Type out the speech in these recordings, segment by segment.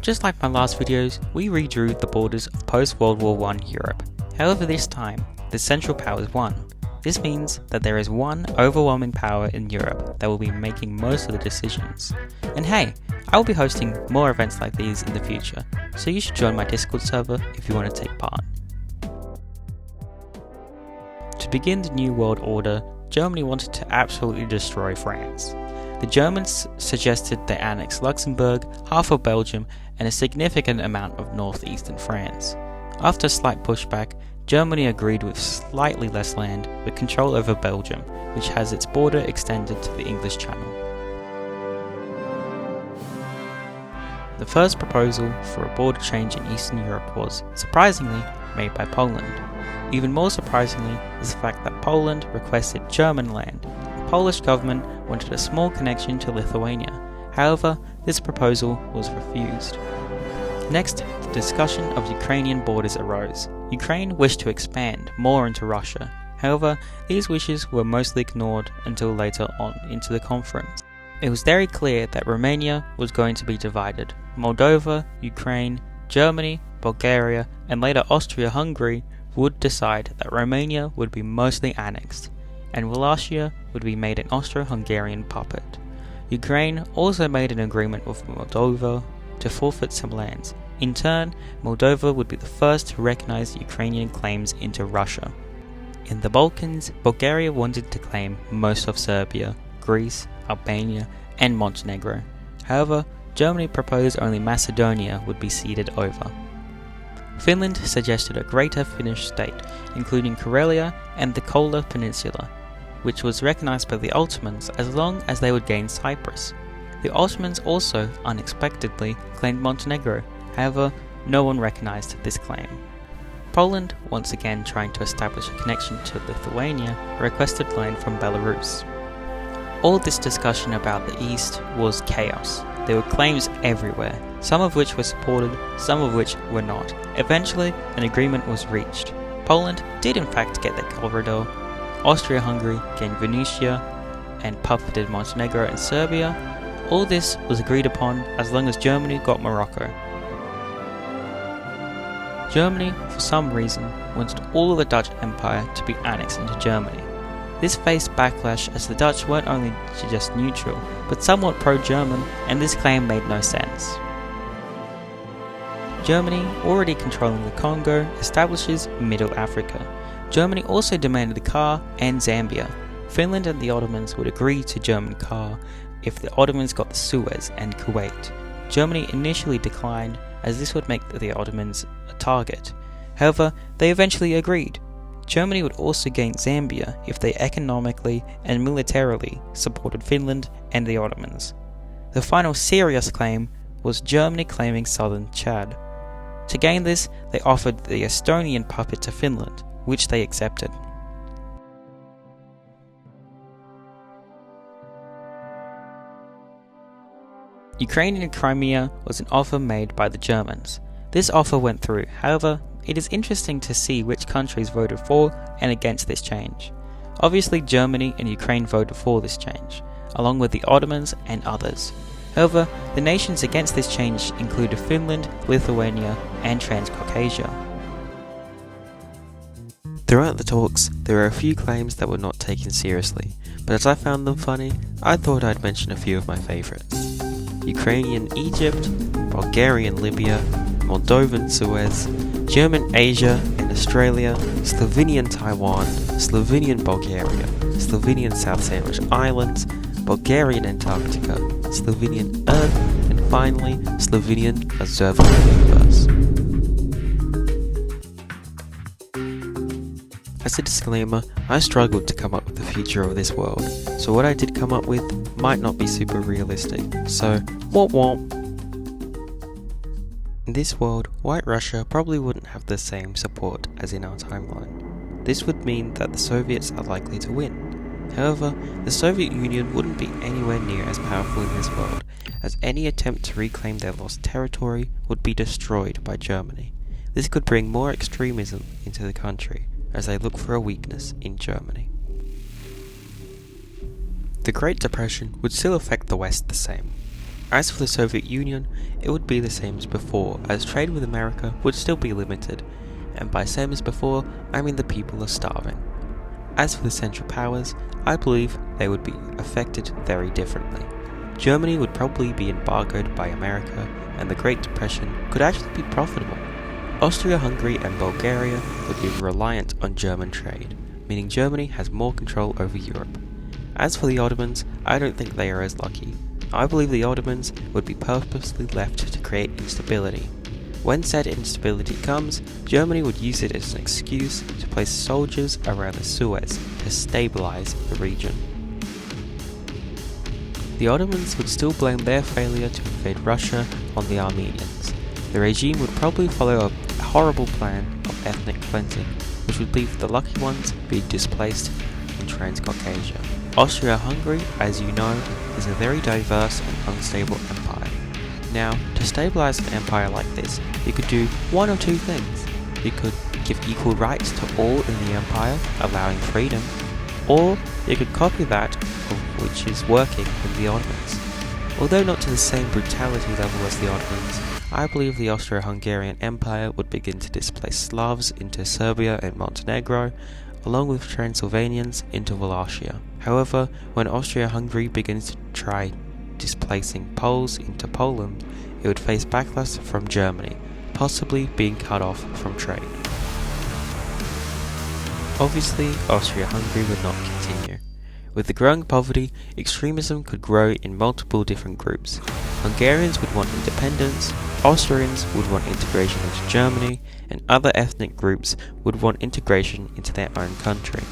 Just like my last videos, we redrew the borders of post-World War I Europe. However, this time, the Central Powers won. This means that there is one overwhelming power in Europe that will be making most of the decisions. And hey, I will be hosting more events like these in the future, so you should join my Discord server if you want to take part. To begin the New World Order, Germany wanted to absolutely destroy France. The Germans suggested they annex Luxembourg, half of Belgium, and a significant amount of northeastern France. After a slight pushback, Germany agreed with slightly less land with control over Belgium, which has its border extended to the English Channel. The first proposal for a border change in Eastern Europe was, surprisingly, made by Poland. Even more surprisingly is the fact that Poland requested German land. The Polish government wanted a small connection to Lithuania. However, this proposal was refused. Next, the discussion of Ukrainian borders arose. Ukraine wished to expand more into Russia. However, these wishes were mostly ignored until later on into the conference. It was very clear that Romania was going to be divided. Moldova, Ukraine, Germany, Bulgaria, and later Austria-Hungary would decide that Romania would be mostly annexed, and Wallachia would be made an Austro-Hungarian puppet. Ukraine also made an agreement with Moldova to forfeit some lands. In turn, Moldova would be the first to recognize Ukrainian claims into Russia. In the Balkans, Bulgaria wanted to claim most of Serbia, Greece, Albania, and Montenegro. However, Germany proposed only Macedonia would be ceded over. Finland suggested a greater Finnish state, including Karelia and the Kola Peninsula, which was recognized by the Ottomans as long as they would gain Cyprus. The Ottomans also unexpectedly claimed Montenegro, however, no one recognized this claim. Poland, once again trying to establish a connection to Lithuania, requested land from Belarus. All this discussion about the East was chaos. There were claims everywhere, some of which were supported, some of which were not. Eventually, an agreement was reached. Poland did in fact get the corridor, Austria-Hungary gained Venetia and puppeted Montenegro and Serbia. All this was agreed upon as long as Germany got Morocco. Germany, for some reason, wanted all of the Dutch Empire to be annexed into Germany. This faced backlash as the Dutch weren't only just neutral, but somewhat pro-German, and this claim made no sense. Germany, already controlling the Congo, establishes Middle Africa. Germany also demanded the Kar and Zambia. Finland and the Ottomans would agree to German Kar if the Ottomans got the Suez and Kuwait. Germany initially declined, as this would make the Ottomans a target. However, they eventually agreed. Germany would also gain Zambia if they economically and militarily supported Finland and the Ottomans. The final serious claim was Germany claiming southern Chad. To gain this, they offered the Estonian puppet to Finland, which they accepted. Ukrainian Crimea was an offer made by the Germans. This offer went through, however, it is interesting to see which countries voted for and against this change. Obviously, Germany and Ukraine voted for this change, along with the Ottomans and others. However, the nations against this change included Finland, Lithuania, and Transcaucasia. Throughout the talks, there were a few claims that were not taken seriously, but as I found them funny, I thought I'd mention a few of my favourites. Ukrainian Egypt, Bulgarian Libya, Moldovan Suez, German Asia and Australia, Slovenian Taiwan, Slovenian Bulgaria, Slovenian South Sandwich Islands, Bulgarian Antarctica, Slovenian Earth, and finally Slovenian Observable Universe. As a disclaimer, I struggled to come up with the future of this world, so what I did come up with might not be super realistic, so womp womp. In this world, White Russia probably wouldn't have the same support as in our timeline. This would mean that the Soviets are likely to win. However, the Soviet Union wouldn't be anywhere near as powerful in this world, as any attempt to reclaim their lost territory would be destroyed by Germany. This could bring more extremism into the country, as they look for a weakness in Germany. The Great Depression would still affect the West the same. As for the Soviet Union, it would be the same as before, as trade with America would still be limited, and by same as before, I mean the people are starving. As for the Central Powers, I believe they would be affected very differently. Germany would probably be embargoed by America, and the Great Depression could actually be profitable. Austria-Hungary and Bulgaria would be reliant on German trade, meaning Germany has more control over Europe. As for the Ottomans, I don't think they are as lucky. I believe the Ottomans would be purposely left to create instability. When said instability comes, Germany would use it as an excuse to place soldiers around the Suez to stabilize the region. The Ottomans would still blame their failure to invade Russia on the Armenians. The regime would probably follow a horrible plan of ethnic cleansing, which would leave the lucky ones being displaced in Transcaucasia. Austria-Hungary, as you know, is a very diverse and unstable empire. Now, to stabilize an empire like this, you could do one or two things. You could give equal rights to all in the empire, allowing freedom, or you could copy that of which is working with the Ottomans. Although not to the same brutality level as the Ottomans, I believe the Austro-Hungarian Empire would begin to displace Slavs into Serbia and Montenegro, along with Transylvanians into Wallachia. However, when Austria-Hungary begins to try displacing Poles into Poland, it would face backlash from Germany, possibly being cut off from trade. Obviously, Austria-Hungary would not continue. With the growing poverty, extremism could grow in multiple different groups. Hungarians would want independence, Austrians would want integration into Germany, and other ethnic groups would want integration into their own country.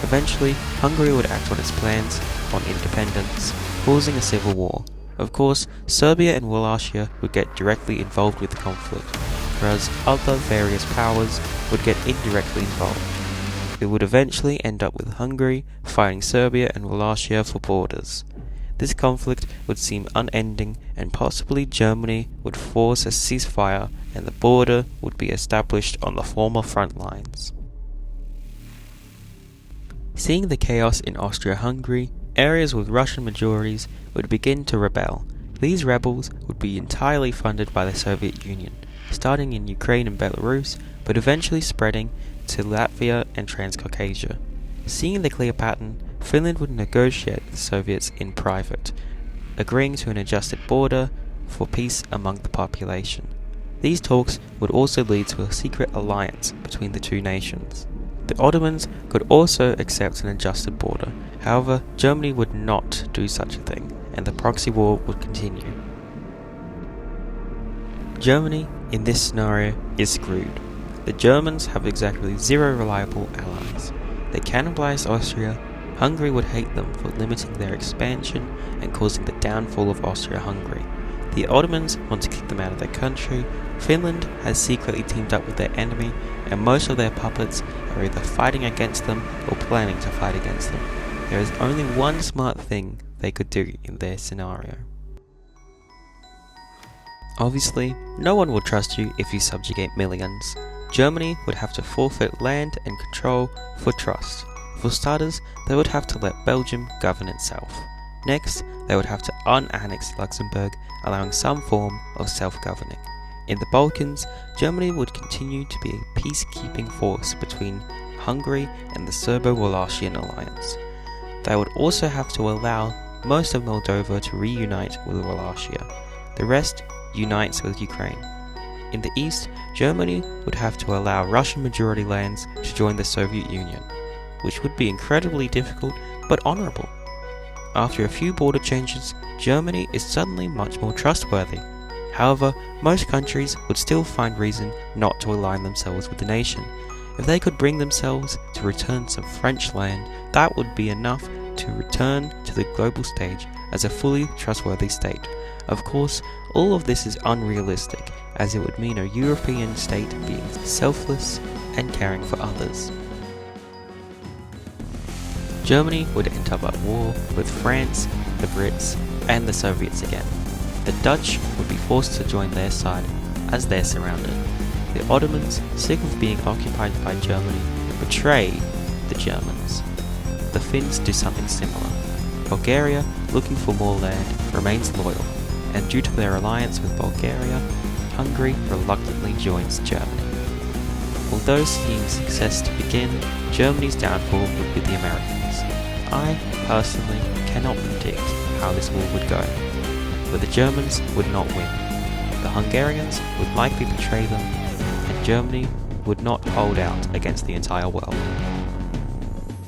Eventually, Hungary would act on its plans on independence, causing a civil war. Of course, Serbia and Wallachia would get directly involved with the conflict, whereas other various powers would get indirectly involved. It would eventually end up with Hungary fighting Serbia and Wallachia for borders. This conflict would seem unending, and possibly Germany would force a ceasefire and the border would be established on the former front lines. Seeing the chaos in Austria-Hungary, areas with Russian majorities would begin to rebel. These rebels would be entirely funded by the Soviet Union, starting in Ukraine and Belarus, but eventually spreading to Latvia and Transcaucasia. Seeing the clear pattern, Finland would negotiate with the Soviets in private, agreeing to an adjusted border for peace among the population. These talks would also lead to a secret alliance between the two nations. The Ottomans could also accept an adjusted border, however, Germany would not do such a thing, and the proxy war would continue. Germany, in this scenario, is screwed. The Germans have exactly zero reliable allies. They cannibalized Austria. Hungary would hate them for limiting their expansion and causing the downfall of Austria-Hungary. The Ottomans want to kick them out of their country. Finland has secretly teamed up with their enemy, and most of their puppets are either fighting against them or planning to fight against them. There is only one smart thing they could do in their scenario. Obviously, no one will trust you if you subjugate millions. Germany would have to forfeit land and control for trust. For starters, they would have to let Belgium govern itself. Next, they would have to unannex Luxembourg, allowing some form of self-governing. In the Balkans, Germany would continue to be a peacekeeping force between Hungary and the Serbo-Wallachian alliance. They would also have to allow most of Moldova to reunite with Wallachia. The rest unites with Ukraine. In the east, Germany would have to allow Russian-majority lands to join the Soviet Union, which would be incredibly difficult but honourable. After a few border changes, Germany is suddenly much more trustworthy. However, most countries would still find reason not to align themselves with the nation. If they could bring themselves to return some French land, that would be enough to return to the global stage as a fully trustworthy state. Of course, all of this is unrealistic, as it would mean a European state being selfless and caring for others. Germany would end up at war with France, the Brits, and the Soviets again. The Dutch would be forced to join their side as they're surrounded. The Ottomans, sick of being occupied by Germany, betray the Germans. The Finns do something similar. Bulgaria, looking for more land, remains loyal. and due to their alliance with Bulgaria, Hungary reluctantly joins Germany. Although seeing success to begin, Germany's downfall would be the Americans. I, personally, cannot predict how this war would go, but the Germans would not win. The Hungarians would likely betray them, and Germany would not hold out against the entire world.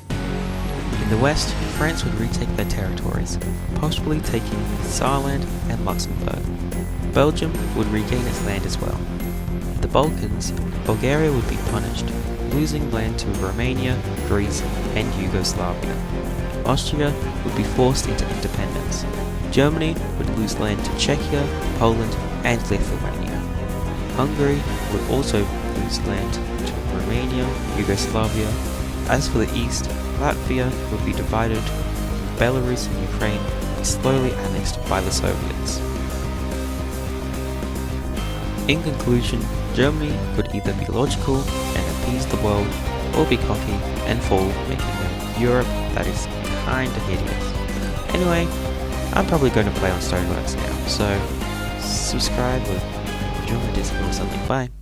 In the west, France would retake their territories, possibly taking Saarland and Luxembourg. Belgium would regain its land as well. In the Balkans, Bulgaria would be punished, losing land to Romania, Greece, and Yugoslavia. Austria would be forced into independence. Germany would lose land to Czechia, Poland, and Lithuania. Hungary would also lose land to Romania, Yugoslavia. As for the east, Latvia would be divided, and Belarus and Ukraine would be slowly annexed by the Soviets. In conclusion, Germany could either be logical and appease the world, or be cocky and fall, making a Europe that is kinda hideous. Anyway, I'm probably going to play on Stoneworks now, so subscribe or join my Discord or something. Bye.